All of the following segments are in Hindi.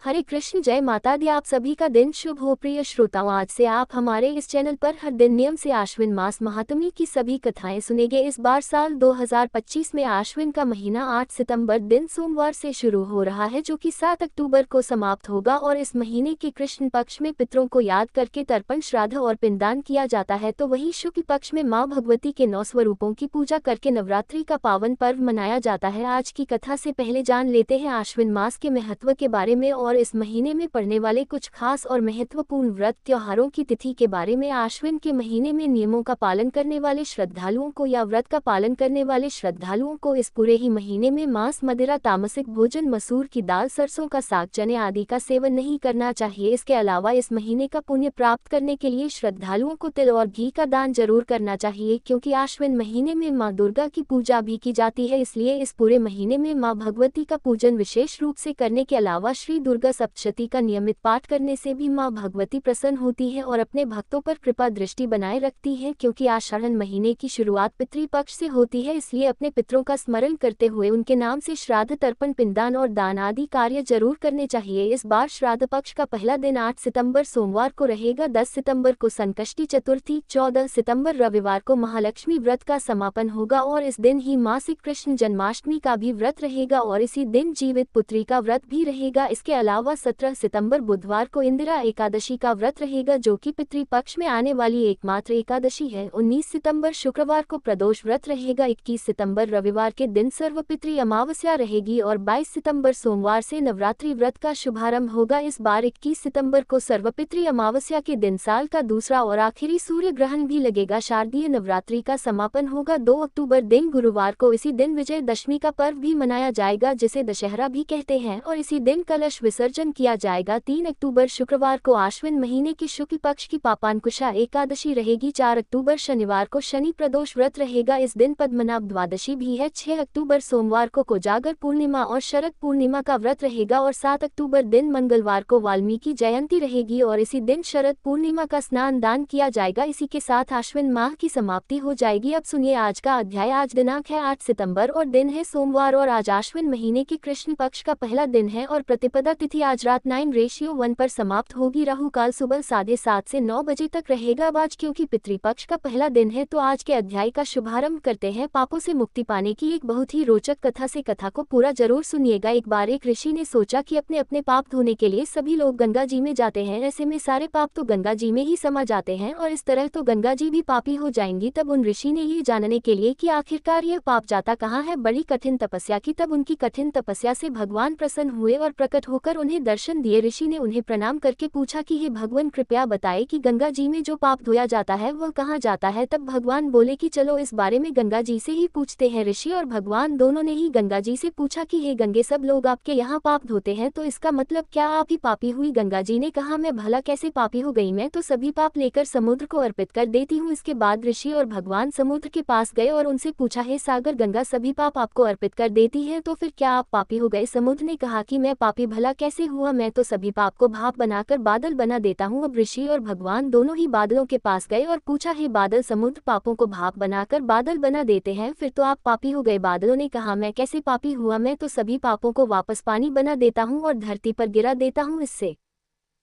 हरे कृष्ण, जय माता दी। आप सभी का दिन शुभ हो। प्रिय श्रोताओं, आज से आप हमारे इस चैनल पर हर दिन नियम से आश्विन मास महात्म्य की सभी कथाएं सुनेंगे। इस बार साल 2025 में आश्विन का महीना 8 सितंबर दिन सोमवार से शुरू हो रहा है, जो कि 7 अक्टूबर को समाप्त होगा। और इस महीने के कृष्ण पक्ष में पितरों को याद करके तर्पण, श्राद्ध और पिंडदान किया जाता है, तो वहीं शुक्ल पक्ष में माँ भगवती के 9 स्वरूपों की पूजा करके नवरात्रि का पावन पर्व मनाया जाता है। आज की कथा से पहले जान लेते हैं आश्विन मास के महत्व के बारे में और इस महीने में पड़ने वाले कुछ खास और महत्वपूर्ण व्रत त्योहारों की तिथि के बारे में। आश्विन के महीने में नियमों का पालन करने वाले श्रद्धालुओं को या व्रत का पालन करने वाले श्रद्धालुओं को इस पूरे ही महीने में मांस, मदिरा, तामसिक भोजन, मसूर की दाल, सरसों का साग, चने आदि का सेवन नहीं करना चाहिए। इसके अलावा इस महीने का पुण्य प्राप्त करने के लिए श्रद्धालुओं को तिल और घी का दान जरूर करना चाहिए, क्योंकि आश्विन महीने में माँ दुर्गा की पूजा भी की जाती है। इसलिए इस पूरे महीने में माँ भगवती का पूजन विशेष रूप से करने के अलावा श्री दुर्गा सप्तशती का नियमित पाठ करने से भी माँ भगवती प्रसन्न होती है और अपने भक्तों पर कृपा दृष्टि बनाए रखती है। क्योंकि आषाढ़ महीने की शुरुआत पितृपक्ष से होती है, इसलिए अपने पितरों का स्मरण करते हुए उनके नाम से श्राद्ध, तर्पण, पिंडदान और दान आदि कार्य जरूर करने चाहिए। इस बार श्राद्ध पक्ष का पहला दिन 8 सितंबर सोमवार को रहेगा। 10 सितंबर को संकष्टी चतुर्थी, 14 सितंबर रविवार को महालक्ष्मी व्रत का समापन होगा और इस दिन ही मासिक कृष्ण जन्माष्टमी का भी व्रत रहेगा और इसी दिन जीवित पुत्री का व्रत भी रहेगा। इसके अलावा 17 सितंबर बुधवार को इंदिरा एकादशी का व्रत रहेगा, जो कि पितृपक्ष में आने वाली एकमात्र एकादशी है। 19 सितंबर शुक्रवार को प्रदोष व्रत रहेगा। 21 सितंबर रविवार के दिन सर्वपितृ अमावस्या रहेगी और 22 सितंबर सोमवार से नवरात्रि व्रत का शुभारंभ होगा। इस बार 21 सितंबर को सर्वपितृ अमावस्या के दिन साल का दूसरा और आखिरी सूर्य ग्रहण भी लगेगा। शारदीय नवरात्रि का समापन होगा 2 अक्टूबर दिन गुरुवार को। इसी दिन विजयदशमी का पर्व भी मनाया जाएगा, जिसे दशहरा भी कहते हैं, और इसी दिन कलश विसर्जन किया जाएगा। 3 अक्टूबर शुक्रवार को आश्विन महीने की शुक्ल पक्ष की पापांकुशा एकादशी रहेगी। 4 अक्टूबर शनिवार को शनि प्रदोष व्रत रहेगा। इस दिन पद्मनाभ द्वादशी भी है। 6 अक्टूबर सोमवार को कोजागर पूर्णिमा और शरद पूर्णिमा का व्रत रहेगा और 7 अक्टूबर दिन मंगलवार को वाल्मीकि जयंती रहेगी और इसी दिन शरद पूर्णिमा का स्नान दान किया जाएगा। इसी के साथ आश्विन माह की समाप्ति हो जाएगी। अब सुनिए आज का अध्याय। आज दिनांक है 8 सितंबर और दिन है सोमवार और आज आश्विन महीने के कृष्ण पक्ष का पहला दिन है और प्रतिपदा तिथि आज रात 9:1 पर समाप्त होगी। राहु काल सुबह 7:30 से 9 बजे तक रहेगा। आज क्योंकि पितृपक्ष का पहला दिन है तो आज के अध्याय का शुभारंभ करते हैं। पापों से मुक्ति पाने की एक बहुत ही रोचक कथा से कथा को पूरा जरूर सुनिएगा। एक बार एक ऋषि ने सोचा कि अपने अपने पाप धोने के लिए सभी लोग गंगा जी में जाते हैं, ऐसे में सारे पाप तो गंगा जी में ही समा जाते हैं और इस तरह तो गंगा जी भी पापी हो जाएंगी। तब उन ऋषि ने ये जानने के लिए कि आखिरकार यह पाप जाता कहाँ है, बड़ी कठिन तपस्या की। तब उनकी कठिन तपस्या से भगवान प्रसन्न हुए और प्रकट होकर उन्हें दर्शन दिए। ऋषि ने उन्हें प्रणाम करके पूछा कि हे भगवान, कृपया बताए कि गंगा जी में जो पाप धोया जाता है वह कहाँ जाता है। तब भगवान बोले कि चलो इस बारे में गंगा जी से ही पूछते हैं। ऋषि और भगवान दोनों ने ही गंगा जी से पूछा कि हे गंगे, सब लोग आपके यहाँ पाप धोते हैं, तो इसका मतलब क्या आप ही पापी हुई? गंगा जी ने कहा, मैं भला कैसे पापी हो गई, मैं तो सभी पाप लेकर समुद्र को अर्पित कर देती हूँ। इसके बाद ऋषि और भगवान समुद्र के पास गए और उनसे पूछा, हे सागर, गंगा सभी पाप आपको अर्पित कर देती है, तो फिर क्या आप पापी हो गए? समुद्र ने कहा कि मैं पापी भला कैसे हुआ, मैं तो सभी पाप को भाप बनाकर बादल बना देता हूँ। अब ऋषि और भगवान दोनों ही बादलों के पास गए और पूछा, हे बादल, समुद्र पापों को भाप बनाकर बादल बना देते हैं, फिर तो आप पापी हो गए। बादलों ने कहा, मैं कैसे पापी हुआ, मैं तो सभी पापों को वापस पानी बना देता हूँ और धरती पर गिरा देता हूँ। इससे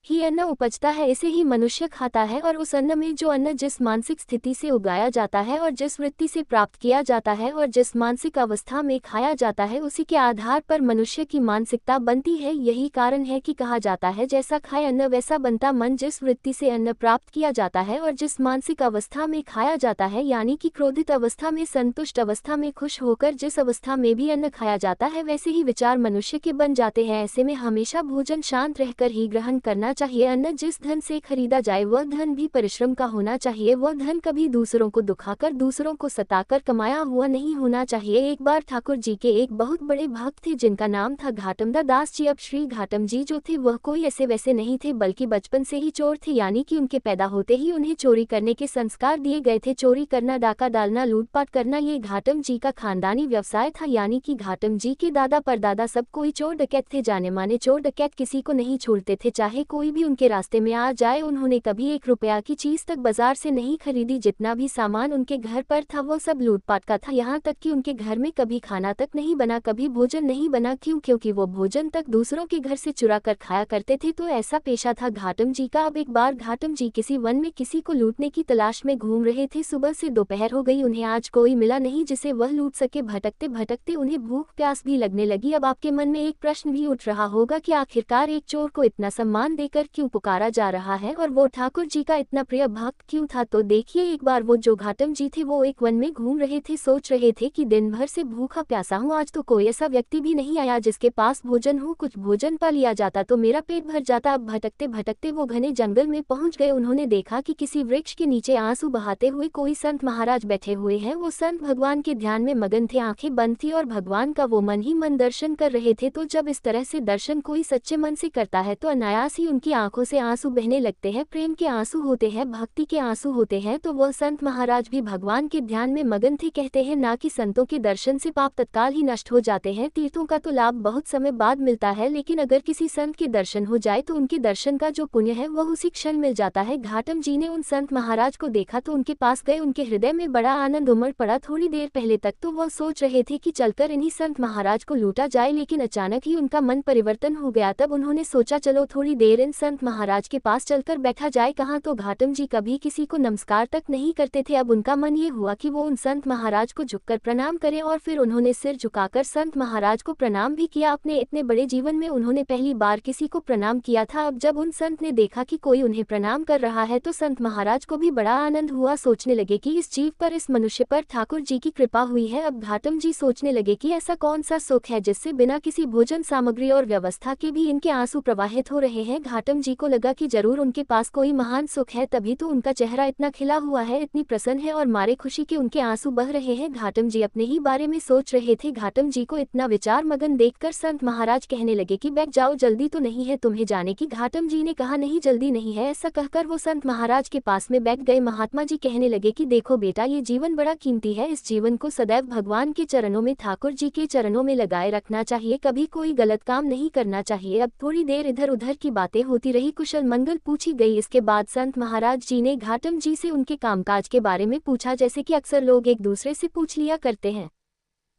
ही अन्न उपजता है, इसे ही मनुष्य खाता है और उस अन्न में जो अन्न जिस मानसिक स्थिति से उगाया जाता है और जिस वृत्ति से प्राप्त किया जाता है और जिस मानसिक अवस्था में खाया जाता है, उसी के आधार पर मनुष्य की मानसिकता बनती है। यही कारण है कि कहा जाता है, जैसा खाए अन्न वैसा बनता मन। जिस वृत्ति से अन्न प्राप्त किया जाता है और जिस मानसिक अवस्था में खाया जाता है, यानी कि क्रोधित अवस्था में, संतुष्ट अवस्था में, खुश होकर जिस अवस्था में भी अन्न खाया जाता है, वैसे ही विचार मनुष्य के बन जाते हैं। ऐसे में हमेशा भोजन शांत रहकर ही ग्रहण करना चाहिए। अन्न जिस धन से खरीदा जाए वह धन भी परिश्रम का होना चाहिए। वह धन कभी दूसरों को दुखाकर, दूसरों को सताकर कमाया हुआ नहीं होना चाहिए। एक बार ठाकुर जी के एक बहुत बड़े भक्त थे जिनका नाम था घाटमदा दास जी। अब श्री घाटम जी जो थे वह कोई ऐसे वैसे नहीं थे, बल्कि बचपन से ही चोर थे, यानी कि उनके पैदा होते ही उन्हें चोरी करने के संस्कार दिए गए थे। चोरी करना, डाका डालना, लूटपाट करना, ये घाटम जी का खानदानी व्यवसाय था, यानी कि घाटम जी के दादा परदादा सब कोई चोर डकैत थे। जाने माने चोर डकैत किसी को नहीं छोड़ते थे, चाहे कोई कोई भी उनके रास्ते में आ जाए। उन्होंने कभी 1 रुपया की चीज़ तक बाजार से नहीं खरीदी, जितना भी सामान उनके घर पर था वो सब लूटपाट का था। यहाँ तक कि उनके घर में कभी खाना तक नहीं बना, कभी भोजन नहीं बना। क्यों? क्योंकि वो भोजन तक दूसरों के घर से चुरा कर खाया करते थे। तो ऐसा पेशा था घाटम जी का। अब एक बार घाटम जी किसी वन में किसी को लूटने की तलाश में घूम रहे थे। सुबह से दोपहर हो गई, उन्हें आज कोई मिला नहीं जिसे वह लूट सके। भटकते भटकते उन्हें भूख प्यास भी लगने लगी। अब आपके मन में एक प्रश्न भी उठ रहा होगा कि आखिरकार एक चोर को इतना सम्मान देकर क्यों पुकारा जा रहा है और वो ठाकुर जी का इतना प्रिय भक्त क्यों था। तो देखिए, एक बार वो जो घाटम जी थे वो एक वन में घूम रहे थे। सोच रहे थे कि दिन भर से भूखा प्यासा हूँ, आज तो कोई ऐसा व्यक्ति भी नहीं आया जिसके पास भोजन हो। कुछ भोजन पा लिया जाता तो मेरा पेट भर जाता। अब भटकते भटकते वो घने जंगल में पहुंच गए। उन्होंने देखा कि किसी वृक्ष के नीचे आंसू बहाते हुए कोई संत महाराज बैठे हुए हैं। वो संत भगवान के ध्यान में मगन थे, आंखें बंद थी और भगवान का वो मन ही मन दर्शन कर रहे थे। तो जब इस तरह से दर्शन कोई सच्चे मन से करता है तो अनायास ही उनकी आंखों से आंसू बहने लगते हैं। प्रेम के आंसू होते हैं, भक्ति के आंसू होते हैं। तो वह संत महाराज भी भगवान के ध्यान में मगन थे। कहते हैं ना कि संतों के दर्शन से पाप तत्काल ही नष्ट हो जाते हैं। तीर्थों का तो लाभ बहुत समय बाद मिलता है, लेकिन अगर किसी संत के दर्शन हो जाए तो उनके दर्शन का जो पुण्य है वह उसी क्षण मिल जाता है। घाटम जी ने उन संत महाराज को देखा तो उनके पास गए। उनके हृदय में बड़ा आनंद उमड़ पड़ा। थोड़ी देर पहले तक तो वह सोच रहे थे कि चलकर इन्हीं संत महाराज को लूटा जाए, लेकिन अचानक ही उनका मन परिवर्तन हो गया। तब उन्होंने सोचा चलो थोड़ी देर इन संत महाराज के पास चलकर बैठा जाए। कहाँ तो घाटम जी कभी किसी को नमस्कार तक नहीं करते थे। अब उनका मन ये हुआ कि वो उन संत महाराज को झुककर प्रणाम करें और फिर उन्होंने सिर झुकाकर संत महाराज को प्रणाम भी किया। अपने इतने बड़े जीवन में उन्होंने पहली बार किसी को प्रणाम किया था। अब जब उन संत ने देखा कि कोई उन्हें प्रणाम कर रहा है तो संत महाराज को भी बड़ा आनंद हुआ। सोचने लगे कि इस जीव पर, इस मनुष्य पर ठाकुर जी की कृपा हुई है। अब घाटम जी सोचने लगे कि ऐसा कौन सा सुख है जिससे बिना किसी भोजन सामग्री और व्यवस्था के भी इनके आंसू प्रवाहित हो रहे हैं। घाटम जी को लगा कि जरूर उनके पास कोई महान सुख है, तभी तो उनका चेहरा इतना खिला हुआ है, इतनी प्रसन्न है और मारे खुशी के उनके आंसू बह रहे हैं। घाटम जी अपने ही बारे में सोच रहे थे। घाटम जी को इतना विचार मगन देखकर संत महाराज कहने लगे कि बैठ जाओ, जल्दी तो नहीं है तुम्हें जाने की। घाटम जी ने कहा नहीं, जल्दी नहीं है। ऐसा कहकर वो संत महाराज के पास में बैठ गए। महात्मा जी कहने लगे कि देखो बेटा, ये जीवन बड़ा कीमती है, इस जीवन को सदैव भगवान के चरणों में, ठाकुर जी के चरणों में लगाए रखना चाहिए, कभी कोई गलत काम नहीं करना चाहिए। अब थोड़ी देर इधर उधर की बातें होती रही, कुशल मंगल पूछी गई। इसके बाद संत महाराज जी ने घाटम जी से उनके कामकाज के बारे में पूछा, जैसे कि अक्सर लोग एक दूसरे से पूछ लिया करते हैं।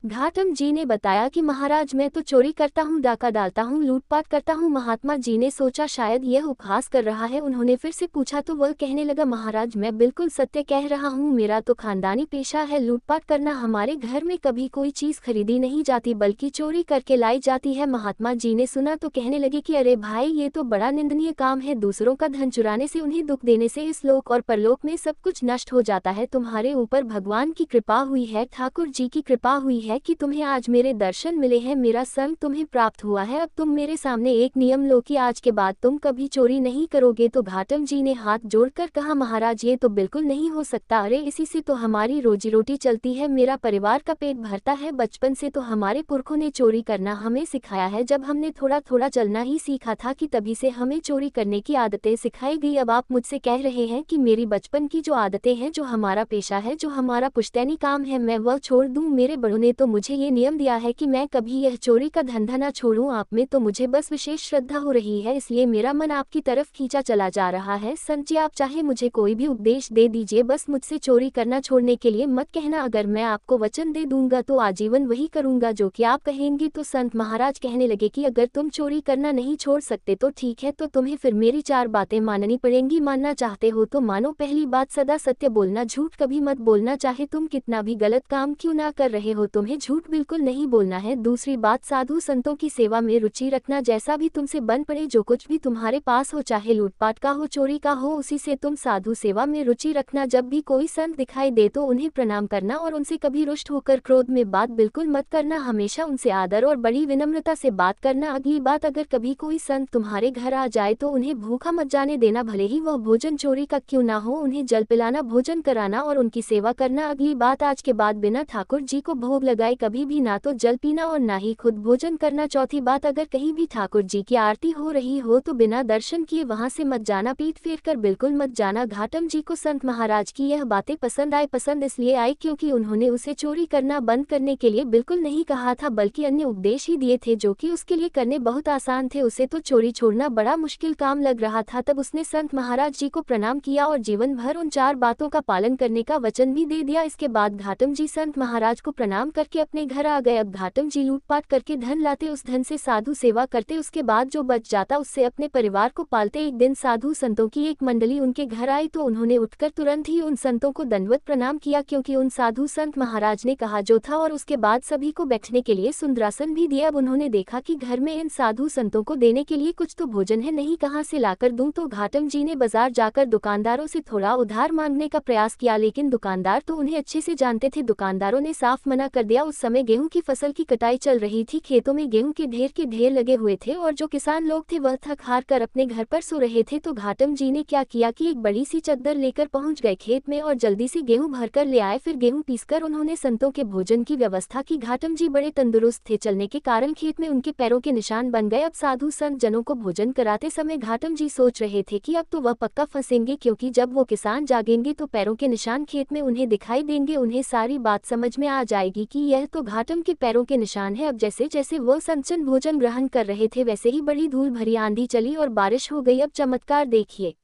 घाटम जी ने बताया कि महाराज मैं तो चोरी करता हूँ, डाका डालता हूँ, लूटपाट करता हूँ। महात्मा जी ने सोचा शायद यह उपहास कर रहा है। उन्होंने फिर से पूछा तो वह कहने लगा महाराज मैं बिल्कुल सत्य कह रहा हूँ, मेरा तो खानदानी पेशा है लूटपाट करना। हमारे घर में कभी कोई चीज़ खरीदी नहीं जाती बल्कि चोरी करके लाई जाती है। महात्मा जी ने सुना तो कहने लगे कि अरे भाई, ये तो बड़ा निंदनीय काम है। दूसरों का धन चुराने से, उन्हें दुख देने से इस लोक और परलोक में सब कुछ नष्ट हो जाता है। तुम्हारे ऊपर भगवान की कृपा हुई है, ठाकुर जी की कृपा हुई है कि तुम्हें आज मेरे दर्शन मिले हैं, मेरा संग तुम्हें प्राप्त हुआ है। अब तुम मेरे सामने एक नियम लो कि आज के बाद तुम कभी चोरी नहीं करोगे। तो घाटम जी ने हाथ जोड़कर कहा महाराज ये तो बिल्कुल नहीं हो सकता, अरे इसी से तो हमारी रोजी रोटी चलती है, मेरा परिवार का पेट भरता है। बचपन से तो हमारे पुरखों ने चोरी करना हमें सिखाया है। जब हमने थोड़ा थोड़ा चलना ही सीखा था कि तभी से हमें चोरी करने की आदतें सिखाई गई। अब आप मुझसे कह रहे हैं कि मेरी बचपन की जो आदतें हैं, जो हमारा पेशा है, जो हमारा पुश्तैनी काम है, मैं वह छोड़ दूं। मेरे बड़ों ने तो मुझे ये नियम दिया है कि मैं कभी यह चोरी का धंधा ना छोड़ूं। आप में तो मुझे बस विशेष श्रद्धा हो रही है, इसलिए मेरा मन आपकी तरफ खींचा चला जा रहा है। संत जी आप चाहे मुझे कोई भी उपदेश दे दीजिए, बस मुझसे चोरी करना छोड़ने के लिए मत कहना। अगर मैं आपको वचन दे दूंगा तो आजीवन वही करूंगा जो कि आप कहेंगी। तो संत महाराज कहने लगे कि अगर तुम चोरी करना नहीं छोड़ सकते तो ठीक है, तो तुम्हें फिर मेरी 4 बातें माननी पड़ेंगी। मानना चाहते हो तो मानो। पहली बात, सदा सत्य बोलना, झूठ कभी मत बोलना, चाहे तुम कितना भी गलत काम क्यों ना कर रहे हो, तुम्हें झूठ बिल्कुल नहीं बोलना है। दूसरी बात, साधु संतों की सेवा में रुचि रखना, जैसा भी तुमसे बन पड़े, जो कुछ भी तुम्हारे पास हो, चाहे लूटपाट का हो, चोरी का हो, उसी से तुम साधु सेवा में रुचि रखना। जब भी कोई संत दिखाई दे तो उन्हें प्रणाम करना और उनसे कभी रुष्ट होकर क्रोध में बात बिल्कुल मत करना, हमेशा उनसे आदर और बड़ी विनम्रता से बात करना। अगली बात, अगर कभी कोई संत तुम्हारे घर आ जाए तो उन्हें भूखा मत जाने देना, भले ही वह भोजन चोरी का क्यों ना हो। उन्हें जल पिलाना, भोजन कराना और उनकी सेवा करना। अगली बात, आज के बाद बिना ठाकुर जी को भोग लगाए, कभी भी ना तो जल पीना और ना ही खुद भोजन करना। चौथी बात, अगर कहीं भी ठाकुर जी की आरती हो रही हो तो बिना दर्शन किए वहां से मत जाना, पीठ फेर कर बिल्कुल मत जाना। घाटम जी को संत महाराज की यह बातें पसंद इसलिए आई क्योंकि उन्होंने उसे चोरी करना बंद करने के लिए बिल्कुल नहीं कहा था, बल्कि अन्य उपदेश ही दिए थे जो कि उसके लिए करने बहुत आसान थे। उसे तो चोरी छोड़ना बड़ा मुश्किल काम लग रहा था। तब उसने संत महाराज जी को प्रणाम किया और जीवन भर उन 4 बातों का पालन करने का वचन भी दे दिया। इसके बाद घाटम जी संत महाराज को प्रणाम करके अपने घर आ गए। अब घाटम जी लूटपाट करके धन लाते, उस धन से साधु सेवा करते, उसके बाद जो बच जाता उससे अपने परिवार को पालते। एक दिन साधु संतों की एक मंडली उनके घर आई तो उन्होंने उठकर तुरंत ही उन संतों को दंडवत प्रणाम किया, क्योंकि उन साधु संत महाराज ने कहा जो था, और उसके बाद सभी को बैठने के लिए सुंदरासन भी दिया। अब उन्होंने देखा कि घर में इन साधु संतों को देने के लिए कुछ तो भोजन है, नहीं कहाँ से लाकर दूं। तो घाटम जी ने बाजार जाकर दुकानदारों से थोड़ा उधार मांगने का प्रयास किया, लेकिन दुकानदार तो उन्हें अच्छे से जानते थे। दुकानदारों ने साफ मना कर दिया। उस समय गेहूं की फसल की कटाई चल रही थी, खेतों में गेहूं के ढेर लगे हुए थे और जो किसान लोग थे वह थक हार कर अपने घर पर सो रहे थे। तो घाटम जी ने क्या किया कि एक बड़ी सी चद्दर लेकर पहुंच गए खेत में और जल्दी से गेहूं भरकर ले आए। फिर गेहूं पीसकर उन्होंने संतों के भोजन की व्यवस्था की। घाटम जी बड़े तंदुरुस्त थे, चलने के कारण खेत में उनके पैरों के निशान बन गए। अब साधु संत जनों को भोजन कराते समय घाटम जी सोच रहे थे कि अब तो वह पक्का फंसेंगे, क्योंकि जब वो किसान जागेंगे तो पैरों के निशान खेत में उन्हें दिखाई देंगे। उन्हें सारी बात समझ में आ जाएगी कि यह तो घाटम के पैरों के निशान है। अब जैसे जैसे वो संतजन भोजन ग्रहण कर रहे थे वैसे ही बड़ी धूल भरी आंधी चली और बारिश हो गई। अब चमत्कार देखिए,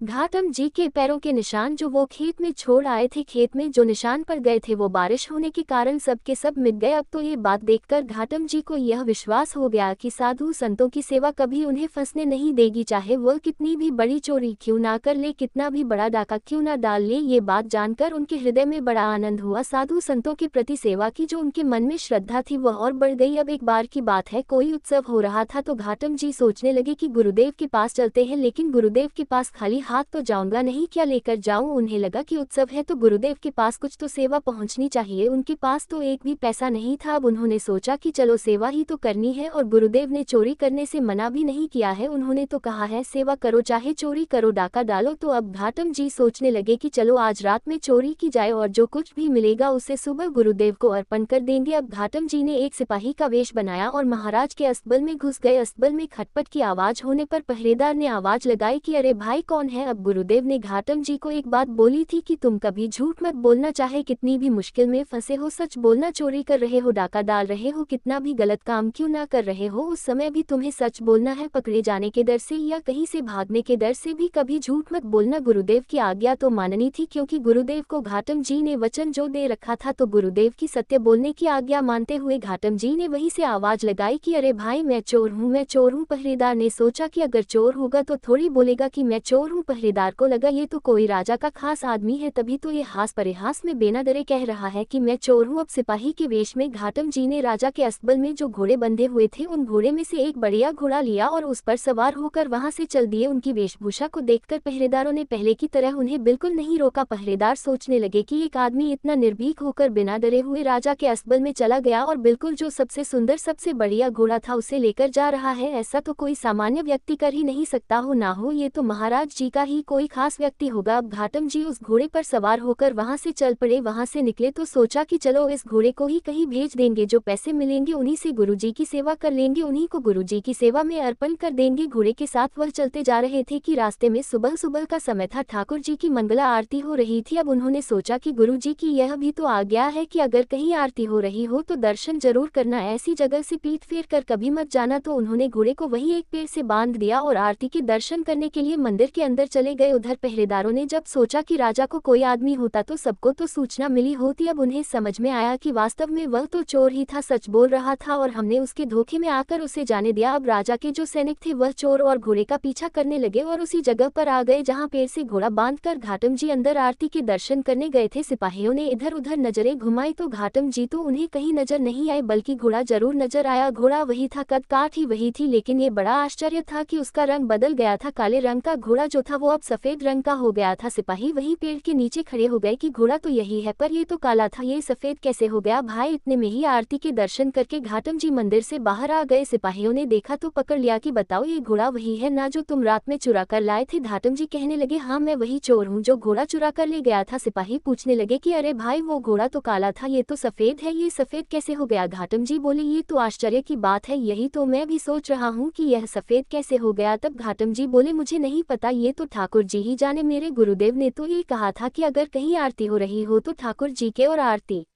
घाटम जी के पैरों के निशान जो वो खेत में छोड़ आए थे, खेत में जो निशान पड़ गए थे वो बारिश होने के कारण सब के सब मिट गए। अब तो ये बात देखकर घाटम जी को यह विश्वास हो गया कि साधु संतों की सेवा कभी उन्हें फंसने नहीं देगी, चाहे वो कितनी भी बड़ी चोरी क्यों ना कर ले, कितना भी बड़ा डाका क्यों ना डाल ले। ये बात जानकर उनके हृदय में बड़ा आनंद हुआ। साधु संतों के प्रति सेवा की जो उनके मन में श्रद्धा थी वह और बढ़ गई। अब एक बार की बात है, कोई उत्सव हो रहा था तो घाटम जी सोचने लगे कि गुरुदेव के पास चलते हैं, लेकिन गुरुदेव के पास खाली हाथ तो जाऊंगा नहीं, क्या लेकर जाऊं। उन्हें लगा कि उत्सव है तो गुरुदेव के पास कुछ तो सेवा पहुंचनी चाहिए। उनके पास तो एक भी पैसा नहीं था। अब उन्होंने सोचा कि चलो सेवा ही तो करनी है, और गुरुदेव ने चोरी करने से मना भी नहीं किया है। उन्होंने तो कहा है सेवा करो चाहे चोरी करो, डाका डालो। तो अब घाटम जी सोचने लगे कि चलो आज रात में चोरी की जाए और जो कुछ भी मिलेगा उसे सुबह गुरुदेव को अर्पण कर देंगे। अब घाटम जी ने एक सिपाही का वेश बनाया और महाराज के अस्तबल में घुस गए। अस्तबल में खटपट की आवाज होने पर पहरेदार ने आवाज लगाई कि अरे भाई कौन है। अब गुरुदेव ने घाटम जी को एक बात बोली थी कि तुम कभी झूठ मत बोलना, चाहे कितनी भी मुश्किल में फंसे हो, सच बोलना। चोरी कर रहे हो, डाका डाल रहे हो, कितना भी गलत काम क्यों ना कर रहे हो, उस समय भी तुम्हें सच बोलना है। पकड़े जाने के डर से या कहीं से भागने के डर से भी कभी झूठ मत बोलना। गुरुदेव की आज्ञा तो माननी थी, क्योंकि गुरुदेव को घाटम जी ने वचन जो दे रखा था, तो गुरुदेव की सत्य बोलने की आज्ञा मानते हुए घाटम जी ने वहीं से आवाज लगाई कि अरे भाई मैं चोर हूँ, मैं चोर हूँ। पहरेदार ने सोचा कि अगर चोर होगा तो थोड़ी बोलेगा कि मैं चोर हूँ। पहरेदार को लगा ये तो कोई राजा का खास आदमी है, तभी तो ये हास परिहास में बिना डरे कह रहा है कि मैं चोर हूँ। अब सिपाही के वेश में घाटम जी ने राजा के अस्तबल में जो घोड़े बंधे हुए थे उन घोड़े में से एक बढ़िया घोड़ा लिया और उस पर सवार होकर वहां से चल दिए। उनकी वेशभूषा को देखकर पहरेदारों ने पहले की तरह उन्हें बिल्कुल नहीं रोका। पहरेदार सोचने लगे कि एक आदमी इतना निर्भीक होकर बिना डरे हुए राजा के अस्तबल में चला गया और बिल्कुल जो सबसे सुंदर सबसे बढ़िया घोड़ा था उसे लेकर जा रहा है। ऐसा तो कोई सामान्य व्यक्ति कर ही नहीं सकता, हो ना हो ये तो महाराज जी का ही कोई खास व्यक्ति होगा। अब घाटम जी उस घोड़े पर सवार होकर वहां से चल पड़े। वहां से निकले तो सोचा कि चलो इस घोड़े को ही कहीं भेज देंगे, जो पैसे मिलेंगे उन्हीं से गुरुजी की सेवा कर लेंगे, उन्हीं को गुरुजी की सेवा में अर्पण कर देंगे। घोड़े के साथ वह चलते जा रहे थे कि रास्ते में सुबह सुबह का समय था, ठाकुर जी की मंगला आरती हो रही थी। अब उन्होंने सोचा कि गुरुजी की यह भी तो आज्ञा है कि अगर कहीं आरती हो रही हो तो दर्शन जरूर करना, ऐसी जगह से पीठ फेर कर कभी मत जाना। तो उन्होंने घोड़े को वहीं एक पेड़ से बांध दिया और आरती के दर्शन करने के लिए मंदिर के अंदर चले गए। उधर पहरेदारों ने जब सोचा कि राजा को कोई आदमी होता तो सबको तो सूचना मिली होती। अब उन्हें समझ में आया कि वास्तव में वह तो चोर ही था, सच बोल रहा था और हमने उसके धोखे में आकर उसे जाने दिया। अब राजा के जो सैनिक थे वह चोर और घोड़े का पीछा करने लगे और उसी जगह पर आ गए जहां पेड़ से घोड़ा बांधकर घाटम जी अंदर आरती के दर्शन करने गए थे। सिपाहियों ने इधर उधर नजरें घुमाई तो घाटम जी तो उन्हें कहीं नजर नहीं आए, बल्कि घोड़ा जरूर नजर आया। घोड़ा वही था, कद काठ ही वही थी, लेकिन ये बड़ा आश्चर्य था कि उसका रंग बदल गया था। काले रंग का घोड़ा जो था वो अब सफेद रंग का हो गया था। सिपाही वही पेड़ के नीचे खड़े हो गए कि घोड़ा तो यही है, पर ये तो काला था, ये सफेद कैसे हो गया भाई। इतने में ही आरती के दर्शन करके घाटम जी मंदिर से बाहर आ गए। सिपाहियों ने देखा तो पकड़ लिया कि बताओ ये घोड़ा वही है ना जो तुम रात में चुरा कर लाए थे। घाटम जी कहने लगे हाँ मैं वही चोर हूँ जो घोड़ा चुरा कर ले गया था। सिपाही पूछने लगे कि अरे भाई वो घोड़ा तो काला था, ये तो सफेद है, ये सफेद कैसे हो गया। घाटम जी बोले ये तो आश्चर्य की बात है, यही तो मैं भी सोच रहा हूँ कि यह सफेद कैसे हो गया। तब घाटम जी बोले मुझे नहीं पता, ये तो ठाकुर जी ही जाने, मेरे गुरुदेव ने तो ये कहा था कि अगर कहीं आरती हो रही हो तो ठाकुर जी के और आरती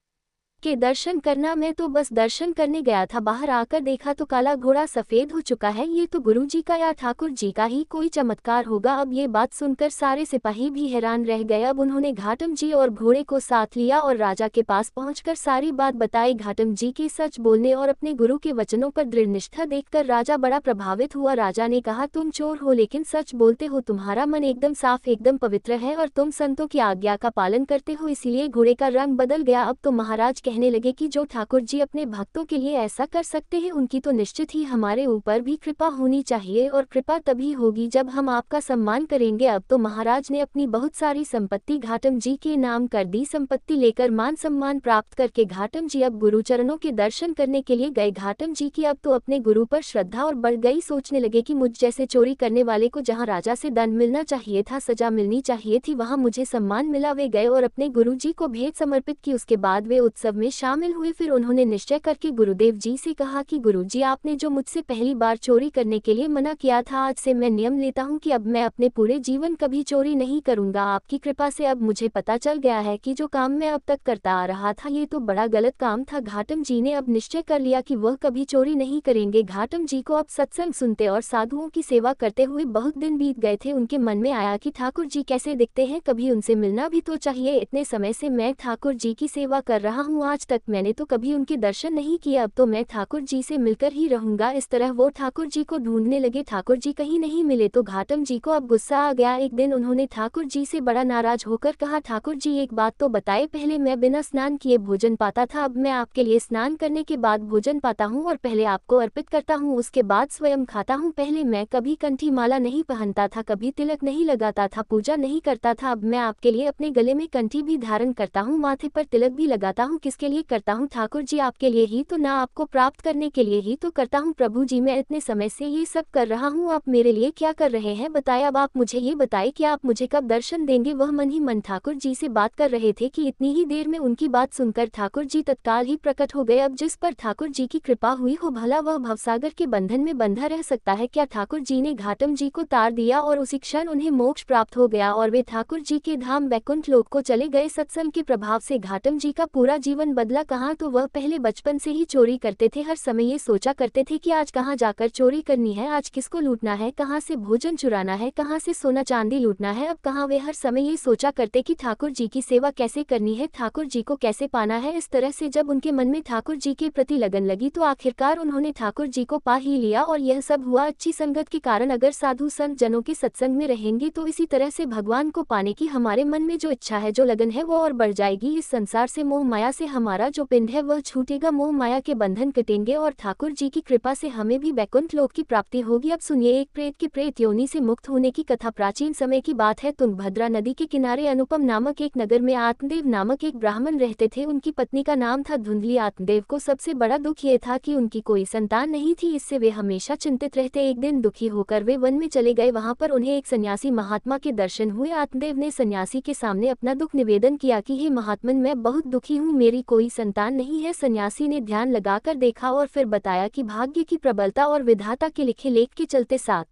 के दर्शन करना। मैं तो बस दर्शन करने गया था, बाहर आकर देखा तो काला घोड़ा सफेद हो चुका है। ये तो गुरु जी का या ठाकुर जी का ही कोई चमत्कार होगा। अब ये बात सुनकर सारे सिपाही भी हैरान रह गए। अब उन्होंने घाटम जी और घोड़े को साथ लिया और राजा के पास पहुंचकर सारी बात बताई। घाटम जी के सच बोलने और अपने गुरु के वचनों पर दृढ़ निष्ठा देखकर राजा बड़ा प्रभावित हुआ। राजा ने कहा तुम चोर हो लेकिन सच बोलते हो, तुम्हारा मन एकदम साफ एकदम पवित्र है और तुम संतों की आज्ञा का पालन करते हो, इसीलिए घोड़े का रंग बदल गया। अब तो महाराज कहने लगे कि जो ठाकुर जी अपने भक्तों के लिए ऐसा कर सकते हैं उनकी तो निश्चित ही हमारे ऊपर भी कृपा होनी चाहिए, और कृपा तभी होगी जब हम आपका सम्मान करेंगे। अब तो महाराज ने अपनी बहुत सारी संपत्ति घाटम जी के नाम कर दी। संपत्ति लेकर मान सम्मान प्राप्त करके घाटम जी अब गुरुचरणों के दर्शन करने के लिए गए। घाटम जी की अब तो अपने गुरु पर श्रद्धा और बढ़ गई। सोचने लगे कि मुझ जैसे चोरी करने वाले को जहां राजा से दंड मिलना चाहिए था, सजा मिलनी चाहिए थी, वहां मुझे सम्मान मिला। वे गए और अपने गुरु जी को भेंट समर्पित की। उसके बाद वे उत्सव में शामिल हुए। फिर उन्होंने निश्चय करके गुरुदेव जी से कहा कि गुरुजी आपने जो मुझसे पहली बार चोरी करने के लिए मना किया था, आज से मैं नियम लेता हूं कि अब मैं अपने पूरे जीवन कभी चोरी नहीं करूंगा। आपकी कृपा से अब मुझे पता चल गया है कि जो काम मैं अब तक करता आ रहा था ये तो बड़ा गलत काम था। घाटम जी ने अब निश्चय कर लिया कि वह कभी चोरी नहीं करेंगे। घाटम जी को अब सत्संग सुनते और साधुओं की सेवा करते हुए बहुत दिन बीत गए थे। उनके मन में आया कि ठाकुर जी कैसे दिखते हैं, कभी उनसे मिलना भी तो चाहिए। इतने समय से मैं ठाकुर जी की सेवा कर रहा हूँ, आज तक मैंने तो कभी उनके दर्शन नहीं किए, अब तो मैं ठाकुर जी से मिलकर ही रहूंगा। इस तरह वो ठाकुर जी को ढूंढने लगे। ठाकुर जी कहीं नहीं मिले तो घाटम जी को अब गुस्सा आ गया। एक दिन उन्होंने ठाकुर जी से बड़ा नाराज होकर कहा ठाकुर जी एक बात तो बताए, पहले मैं बिना स्नान किए भोजन पाता था, अब मैं आपके लिए स्नान करने के बाद भोजन पाता हूँ और पहले आपको अर्पित करता हूँ उसके बाद स्वयं खाता हूँ। पहले मैं कभी कंठी माला नहीं पहनता था, कभी तिलक नहीं लगाता था, पूजा नहीं करता था, अब मैं आपके लिए अपने गले में कंठी भी धारण करता हूँ, माथे पर तिलक भी लगाता हूँ। किसके लिए करता हूँ ठाकुर जी, आपके लिए ही तो ना, आपको प्राप्त करने के लिए ही तो करता हूँ। प्रभु जी मैं इतने समय से ये सब कर रहा हूँ, आप मेरे लिए क्या कर रहे हैं बताए। अब आप मुझे ये बताए कि आप मुझे कब दर्शन देंगे। वह मन ही मन ठाकुर जी से बात कर रहे थे कि इतनी ही देर में उनकी बात सुनकर ठाकुर जी तत्काल ही प्रकट हो गए। अब जिस पर ठाकुर जी की कृपा हुई हो भला वह भवसागर के बंधन में बंधा रह सकता है क्या। ठाकुर जी ने घाटम जी को तार दिया और उसी क्षण उन्हें मोक्ष प्राप्त हो गया और वे ठाकुर जी के धाम वैकुंठ लोक को चले गए। सत्संग के प्रभाव से घाटम जी का पूरा जीवन बदला। कहाँ तो वह पहले बचपन से ही चोरी करते थे, हर समय ये सोचा करते थे कि आज कहाँ जाकर चोरी करनी है, आज किसको लूटना है, कहाँ से भोजन चुराना है, कहाँ से सोना चांदी लूटना है। अब कहाँ वे हर समय ये सोचा करते कि ठाकुर जी की सेवा कैसे करनी है, ठाकुर जी को कैसे पाना है। इस तरह से जब उनके मन में ठाकुर जी के प्रति लगन लगी तो आखिरकार उन्होंने ठाकुर जी को पा ही लिया। और यह सब हुआ अच्छी संगत के कारण। अगर साधु संत जनों के सत्संग में रहेंगे तो इसी तरह से भगवान को पाने की हमारे मन में जो इच्छा है, जो लगन है, वो और बढ़ जाएगी। इस संसार से मोह माया से हमारा जो पिंड है वह छूटेगा, मोह माया के बंधन कटेंगे और ठाकुर जी की कृपा से हमें भी वैकुंठ लोक की प्राप्ति होगी। अब सुनिए एक प्रेत के प्रेत योनि से मुक्त होने की कथा। प्राचीन समय की बात है। तुंगभद्रा नदी के किनारे अनुपम नामक एक नगर में आत्मदेव नामक एक ब्राह्मण रहते थे। उनकी पत्नी का नाम था धुंधली। आत्मदेव को सबसे बड़ा दुख ये था कि उनकी कोई संतान नहीं थी, इससे वे हमेशा चिंतित रहते। एक दिन दुखी होकर वे वन में चले गए। वहां पर उन्हें एक सन्यासी महात्मा के दर्शन हुए। आत्मदेव ने सन्यासी के सामने अपना दुख निवेदन किया कि हे महात्मन, मैं बहुत दुखी हूँ, मेरी कोई संतान नहीं है। सन्यासी ने ध्यान लगाकर देखा और फिर बताया कि भाग्य की प्रबलता और विधाता के लिखे लेख के चलते 7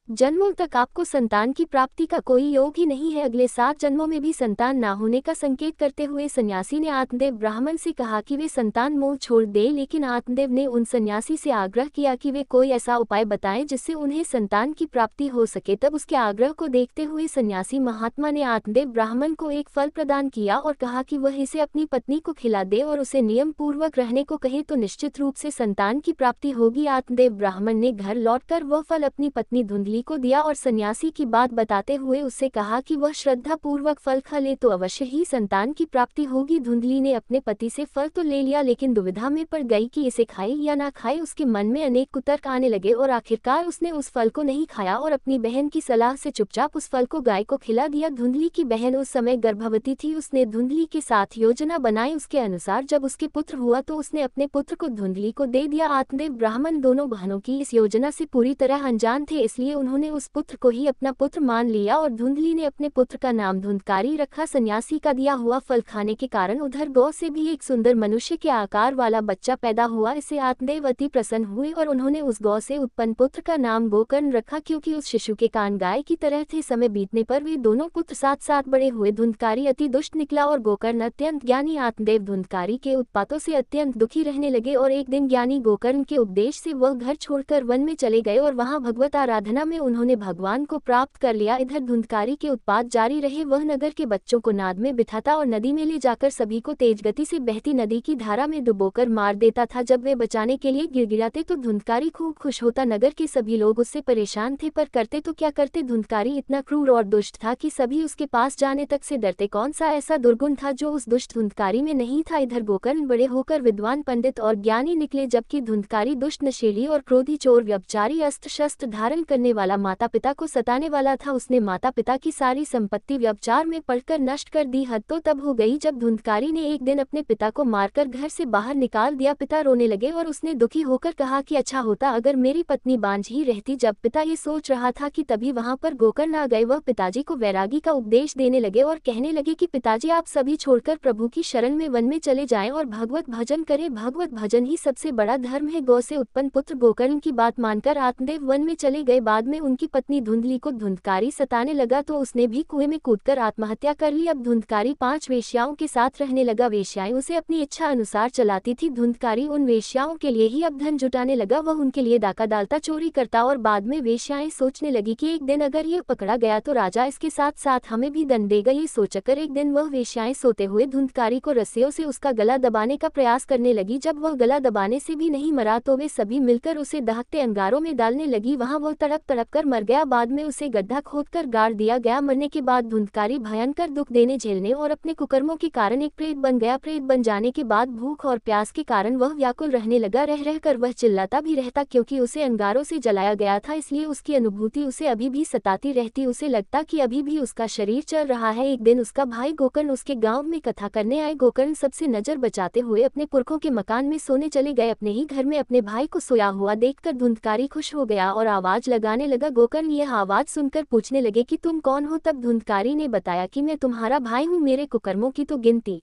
जन्मों तक आपको संतान की प्राप्ति का कोई योग ही नहीं है। अगले 7 जन्मों में भी संतान ना होने का संकेत करते हुए सन्यासी ने आत्मदेव ब्राह्मण से कहा कि वे संतान मोह छोड़ दे। लेकिन आत्मदेव ने उन सन्यासी से आग्रह किया कि वे कोई ऐसा उपाय बताएं जिससे उन्हें संतान की प्राप्ति हो सके। तब उसके आग्रह को देखते हुए सन्यासी महात्मा ने आत्मदेव ब्राह्मण को एक फल प्रदान किया और कहा कि वह इसे अपनी पत्नी को खिला दे और उसे नियम पूर्वक रहने को कहे तो निश्चित रूप से संतान की प्राप्ति होगी। आत्मदेव ब्राह्मण ने घर लौटकर वह फल अपनी पत्नी धुंधली धुंधली को दिया और सन्यासी की बात बताते हुए उससे कहा कि वह श्रद्धा पूर्वक फल खा ले तो अवश्य ही संतान की प्राप्ति होगी। धुंधली ने अपने पति से फल तो ले लिया, लेकिन दुविधा में पड़ गई कि इसे खाए या ना खाए। उसके मन में अनेक कुतर्क आने लगे और आखिरकार उसने उस फल को नहीं खाया और अपनी बहन की सलाह से चुपचाप उस फल को गाय को खिला दिया। धुंधली की बहन उस समय गर्भवती थी। उसने धुंधली के साथ योजना बनाई। उसके अनुसार जब उसके पुत्र हुआ तो उसने अपने पुत्र को धुंधली को दे दिया। आत्मदेव ब्राह्मण दोनों बहनों की इस योजना से पूरी तरह अनजान थे, इसलिए उन्होंने उस पुत्र को ही अपना पुत्र मान लिया और धुंधली ने अपने पुत्र का नाम धुंधकारी रखा। सन्यासी का दिया हुआ फल खाने के कारण उधर गौ से भी एक सुंदर मनुष्य के आकार वाला बच्चा पैदा हुआ। इससे आत्मदेव अति प्रसन्न हुए और उन्होंने उस गौ से उत्पन्न पुत्र का नाम गोकर्ण रखा, क्योंकि उस शिशु के कान गाय की तरह थे। समय बीतने पर वे दोनों पुत्र साथ साथ बड़े हुए। धुंधकारी अति दुष्ट निकला और गोकर्ण अत्यंत ज्ञानी। आत्मदेव धुंधकारी के उत्पातों से अत्यंत दुखी रहने लगे और एक दिन ज्ञानी गोकर्ण के उपदेश से वह घर छोड़कर वन में चले गए और वहां भगवत आराधना में उन्होंने भगवान को प्राप्त कर लिया। इधर धुंधकारी के उत्पात जारी रहे। वह नगर के बच्चों को नाद में बिठाता और नदी में ले जाकर सभी को तेज गति से बहती नदी की धारा में डुबोकर मार देता था। जब वे बचाने के लिए गिड़गिड़ाते तो धुंधकारी खूब खुश होता। नगर के सभी लोग उससे परेशान थे, पर करते तो क्या करते। धुंधकारी इतना क्रूर और दुष्ट था कि सभी उसके पास जाने तक से डरते। कौन सा ऐसा दुर्गुण था जो उस दुष्ट धुंधकारी में नहीं था। इधर गोकर्ण बड़े होकर विद्वान पंडित और ज्ञानी निकले, जबकि धुंधकारी दुष्ट नशेली और क्रोधी चोर व्यभिचारी अस्त्र शस्त्र धारण करने वाला माता पिता को सताने वाला था। उसने माता पिता की सारी संपत्ति व्यभिचार में पड़कर नष्ट कर दी। हद तो तब हो गई जब धुंधकारी ने एक दिन अपने पिता को मारकर घर से बाहर निकाल दिया। पिता रोने लगे और उसने दुखी होकर कहा कि अच्छा होता अगर मेरी पत्नी बांझ ही रहती। जब पिता ये सोच रहा था कि तभी वहां पर गोकर्ण आ गए। वह पिताजी को वैरागी का उपदेश देने लगे और कहने लगे कि पिताजी आप सभी छोड़कर प्रभु की शरण में वन में चले जाएं और भगवत भजन करें। भगवत भजन ही सबसे बड़ा धर्म है। गौ से उत्पन्न पुत्र गोकर्ण की बात मानकर आत्मदेव वन में चले गए। बाद में उनकी पत्नी धुंधली को धुंधकारी सताने लगा तो उसने भी कुएं में कूदकर आत्महत्या कर ली। अब धुंधकारी 5 वेश्याओं के साथ रहने लगा। वेश्याएं उसे अपनी इच्छा अनुसार चलाती थी। धुंधकारी उन वेश्याओं के लिए ही अब धन जुटाने लगा। वह उनके लिए डाका डालता, चोरी करता और बाद में वेश्याएं सोचने लगी कि एक दिन अगर ये पकड़ा गया तो राजा इसके साथ साथ हमें भी दंड देगा। ये सोचकर एक दिन वह वेश्याएं सोते हुए धुंधकारी को रस्सियों से उसका गला दबाने का प्रयास करने लगी। जब वह गला दबाने से भी नहीं मरा तो वे सभी मिलकर उसे दहकते अंगारों में डालने लगी। वहां वह तड़प तड़प कर मर गया। बाद में उसे गड्ढा खोदकर गाड़ दिया गया। मरने के बाद धुंधकारी भयंकर दुख देने झेलने और अपने कुकर्मों के कारण एक प्रेत बन गया। प्रेत बन जाने के बाद भूख और प्यास के कारण वह व्याकुल रहने लगा। रह रहकर वह चिल्लाता भी रहता, क्योंकि उसे अंगारों से जलाया गया था, इसलिए उसकी अनुभूति उसे अभी भी सताती रहती। उसे लगता कि अभी भी उसका शरीर चल रहा है। एक दिन उसका भाई गोकर्ण उसके गांव में कथा करने आए। गोकर्ण सबसे नजर बचाते हुए अपने पुरखों के मकान में सोने चले गए। अपने ही घर में अपने भाई को सोया हुआ देखकर धुंधकारी खुश हो गया और आवाज लगाने लगा। गोकर्ण यह आवाज सुनकर पूछने लगे कि तुम कौन हो। तब धुंधकारी ने बताया कि मैं तुम्हारा भाई हूँ, मेरे कुकर्मों की तो गिनती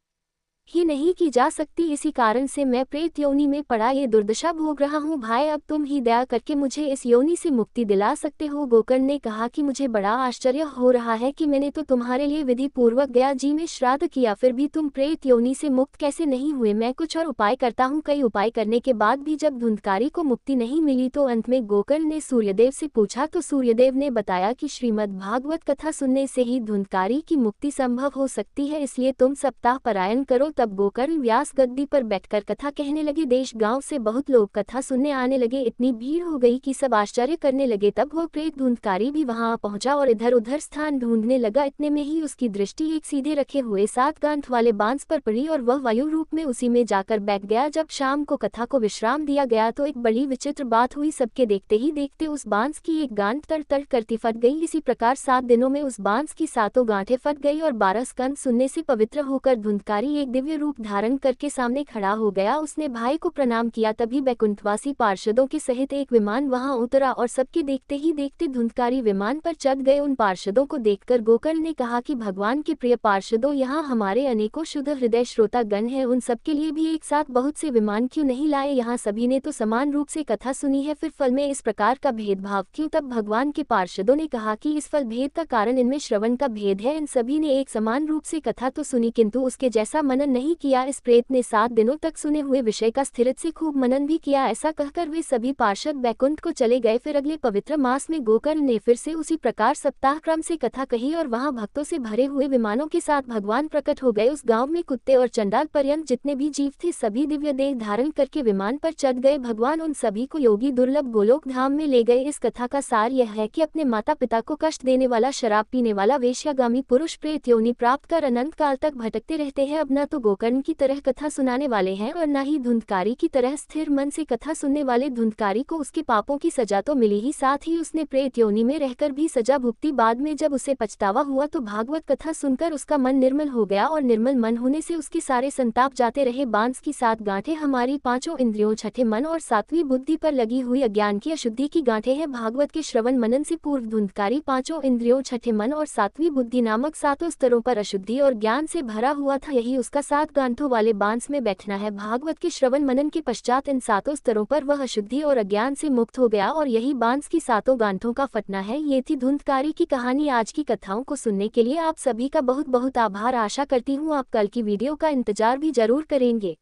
ही नहीं की जा सकती, इसी कारण से मैं प्रेत योनि में पड़ा ये दुर्दशा भोग रहा हूँ। भाई अब तुम ही दया करके मुझे इस योनि से मुक्ति दिला सकते हो। गोकर्ण ने कहा कि मुझे बड़ा आश्चर्य हो रहा है कि मैंने तो तुम्हारे लिए विधि पूर्वक गया जी में श्राद्ध किया, फिर भी तुम प्रेत योनि से मुक्त कैसे नहीं हुए। मैं कुछ और उपाय करता हूँ। कई उपाय करने के बाद भी जब धुंधकारी को मुक्ति नहीं मिली तो अंत में गोकर्ण ने सूर्यदेव से पूछा तो सूर्यदेव ने बताया कि श्रीमद् भागवत कथा सुनने से ही धुंधकारी की मुक्ति संभव हो सकती है, इसलिए तुम सप्ताह परायण करो। तब गोकर्ण व्यास गद्दी पर बैठकर कथा कहने लगे। देश गांव से बहुत लोग कथा सुनने आने लगे। इतनी भीड़ हो गई कि सब आश्चर्य करने लगे। तब वो प्रेत धुंधकारी भी वहां पहुंचा और इधर उधर स्थान ढूंढने लगा। इतने में ही उसकी दृष्टि एक सीधे रखे हुए 7 गांठ वाले बांस पर पड़ी और वह वायु रूप में उसी में जाकर बैठ गया। जब शाम को कथा को विश्राम दिया गया तो एक बड़ी विचित्र बात हुई। सबके देखते ही देखते उस बांस की एक गांठ तड़ तड़ करती फट गई। इसी प्रकार 7 दिनों में उस बांस की 7 गांठें फट गई और 12 स्कंद सुनने से पवित्र होकर धुंधकारी एक दिव्य रूप धारण करके सामने खड़ा हो गया। उसने भाई को प्रणाम किया। तभी बैकुंठवासी पार्षदों के सहित एक विमान वहां उतरा और सबके देखते ही देखते धुंधकारी विमान पर चढ़ गए। उन पार्षदों को देखकर गोकर्ण ने कहा कि भगवान के प्रिय पार्षदों, यहाँ हमारे अनेकों शुद्ध हृदय श्रोता गण हैं, उन सबके लिए भी एक साथ बहुत से विमान क्यों नहीं लाए। यहाँ सभी ने तो समान रूप से कथा सुनी है, फिर फल में इस प्रकार का भेदभाव क्यों। तब भगवान के पार्षदों ने कहा कि इस फल भेद का कारण इनमें श्रवण का भेद है। इन सभी ने एक समान रूप से कथा तो सुनी, किंतु उसके जैसा मनन नहीं किया। इस प्रेत ने 7 दिनों तक सुने हुए विषय का स्थिरत से खूब मनन भी किया। ऐसा कहकर वे सभी पार्षद बैकुंठ को चले गए। फिर अगले पवित्र मास में गोकर्ण ने फिर से उसी प्रकार सप्ताह क्रम से कथा कही और वहां भक्तों से भरे हुए विमानों के साथ भगवान प्रकट हो गए। उस गांव में कुत्ते और चंडाल पर्यंत जितने भी जीव थे सभी दिव्य देह धारण करके विमान पर चढ़ गए। भगवान उन सभी को योगी दुर्लभ गोलोक धाम में ले गए। इस कथा का सार यह है कि अपने माता पिता को कष्ट देने वाला, शराब पीने वाला, वेश्यागामी पुरुष प्रेत योनि प्राप्त कर अनंत काल तक भटकते रहते हैं। अब न तो गोकर्ण की तरह कथा सुनाने वाले हैं और न ही धुंधकारी की तरह स्थिर मन से कथा सुनने वाले। धुंधकारी को उसके पापों की सजा तो मिली ही, साथ ही उसने प्रेत योनि में रहकर भी सजा भुगती। बाद में जब उसे पछतावा हुआ तो भागवत कथा सुनकर उसका मन निर्मल हो गया और निर्मल मन होने से उसके सारे संताप जाते रहे। बांस की 7 गांठें हमारी 5 इंद्रियों, छठे मन और 7वीं बुद्धि पर लगी हुई अज्ञान की अशुद्धि की गांठें हैं। भागवत के श्रवण मनन से पूर्व धुंधकारी 5 इंद्रियों, छठे मन और 7वीं बुद्धि नामक 7 स्तरों पर अशुद्धि और ज्ञान से भरा हुआ था। यही उसका 7 गांठों वाले बांस में बैठना है। भागवत के श्रवण मनन के पश्चात इन 7 स्तरों पर वह अशुद्धि और अज्ञान से मुक्त हो गया और यही बांस की 7 गांठों का फटना है। ये थी धुंधकारी की कहानी। आज की कथाओं को सुनने के लिए आप सभी का बहुत बहुत आभार। आशा करती हूँ आप कल की वीडियो का इंतजार भी जरूर करेंगे।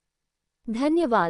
धन्यवाद।